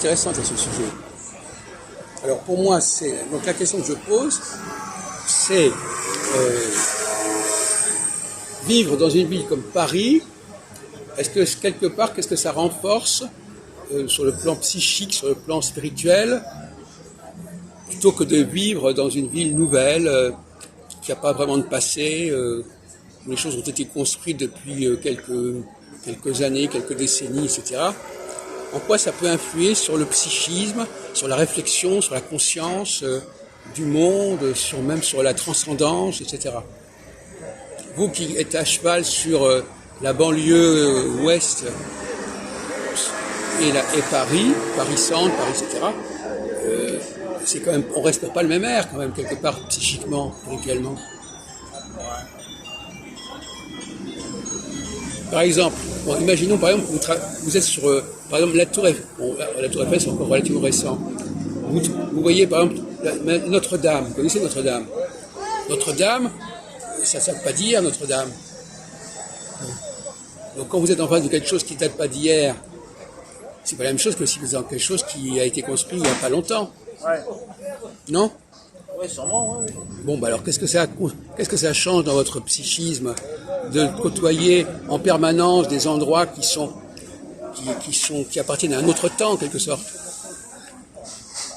intéressantes à ce sujet. Alors pour moi, donc la question que je pose, c'est vivre dans une ville comme Paris, est-ce que quelque part, qu'est-ce que ça renforce sur le plan psychique, sur le plan spirituel, plutôt que de vivre dans une ville nouvelle qui n'a pas vraiment de passé, où les choses ont été construites depuis quelques années, quelques décennies, etc. En quoi ça peut influer sur le psychisme, sur la réflexion, sur la conscience du monde, même sur la transcendance, etc. Vous qui êtes à cheval sur la banlieue ouest et Paris centre, Paris, etc., c'est quand même, on respire pas le même air quand même quelque part psychiquement, spirituellement. Par exemple, imaginons par exemple vous êtes sur par exemple la Tour Eiffel. Bon, la Tour Eiffel c'est encore relativement récent. Vous voyez par exemple Notre-Dame. Vous connaissez Notre-Dame? Notre-Dame, ça ne date pas d'hier, Notre-Dame. Donc quand vous êtes en face de quelque chose qui ne date pas d'hier, c'est pas la même chose que si vous êtes dans quelque chose qui a été construit il n'y a pas longtemps. Ouais. Non? Oui, sûrement, oui. Bon, bah alors qu'est-ce que ça change dans votre psychisme de côtoyer en permanence des endroits qui appartiennent à un autre temps en quelque sorte,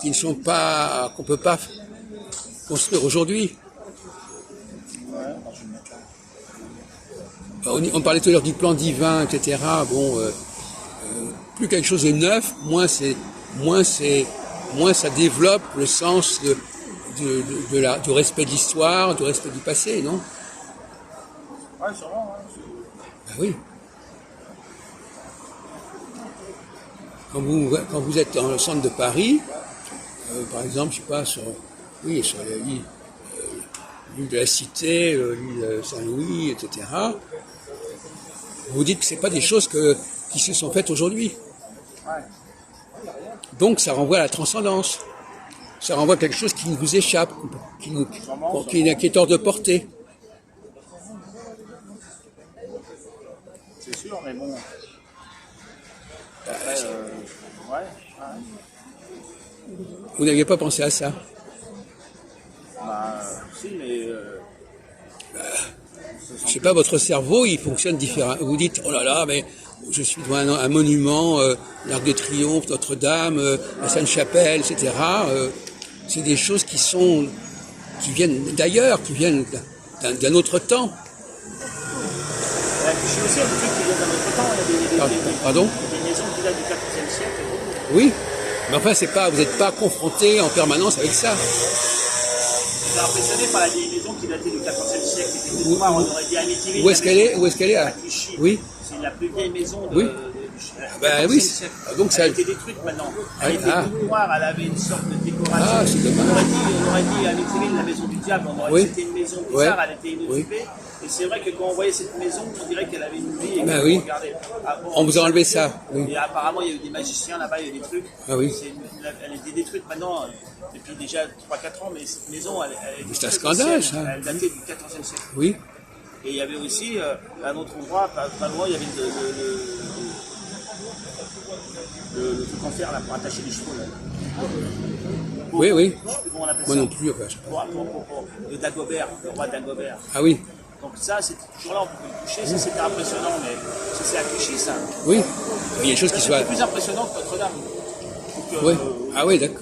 qui ne sont pas, qu'on peut pas construire aujourd'hui. On parlait tout à l'heure du plan divin, etc. Bon, plus quelque chose est neuf, moins ça développe le sens du respect de l'histoire, du respect du passé, non? Ouais, sûrement, ouais. Ben oui. Quand vous êtes dans le centre de Paris, par exemple, je sais pas, sur l'île de la Cité, l'île Saint-Louis, etc., vous dites que c'est pas des choses qui se sont faites aujourd'hui. Ouais. Donc ça renvoie à la transcendance. Ça renvoie à quelque chose qui vous échappe, qui est hors de portée. C'est sûr, mais bon. Après, ouais. Vous n'aviez pas pensé à ça? Bah, si, mais. Je sais pas, votre cerveau, il fonctionne différemment. Vous dites, oh là là, mais je suis devant un monument, l'Arc de Triomphe, Notre-Dame, la Sainte-Chapelle, etc. C'est des choses qui viennent d'ailleurs, qui viennent d'un autre temps. Je suis aussi un truc qui vient d'un autre temps. Pardon? Il y a des maisons qui datent du XIVe siècle. Oui, mais enfin, vous n'êtes pas confronté en permanence avec ça. Je suis impressionné par la vieille maison qui datait du XIVe siècle. Qui était noire, on aurait dit Amityville. Où est-ce qu'elle est? À Clichy. Oui. C'est la plus vieille maison Oui. Ben oui. Donc ça elle a été détruite maintenant. Elle était toute noire, elle avait une sorte de décoration. Ah, c'est dommage. On aurait dit Amityville, la maison du diable. On aurait dit que c'était une maison bizarre, elle était inoccupée. Et c'est vrai que quand on voyait cette maison, on dirait qu'elle avait une vie. Et ben oui. On vous a enlevé ça. Oui. Et apparemment, il y a eu des magiciens là-bas, il y a eu des trucs. Ah oui. Elle était détruite maintenant depuis déjà 3-4 ans, mais cette maison, elle c'est un scandale, ça. Elle datait du XIVe siècle. Oui. Et il y avait aussi un autre endroit, pas loin, il y avait le truc en fer là, pour attacher les chevaux. Là. Oui, oui. Je sais plus comment on appelle Moi ça. non plus. Enfin, Le Dagobert, le roi Dagobert. Ah oui. Donc ça, c'était toujours là, on pouvait le toucher, ça c'était impressionnant, mais ça c'est à Clichy ça. Oui. Il y a des choses qui soient... C'est plus impressionnant que Notre-Dame. Oui. Ah oui, d'accord.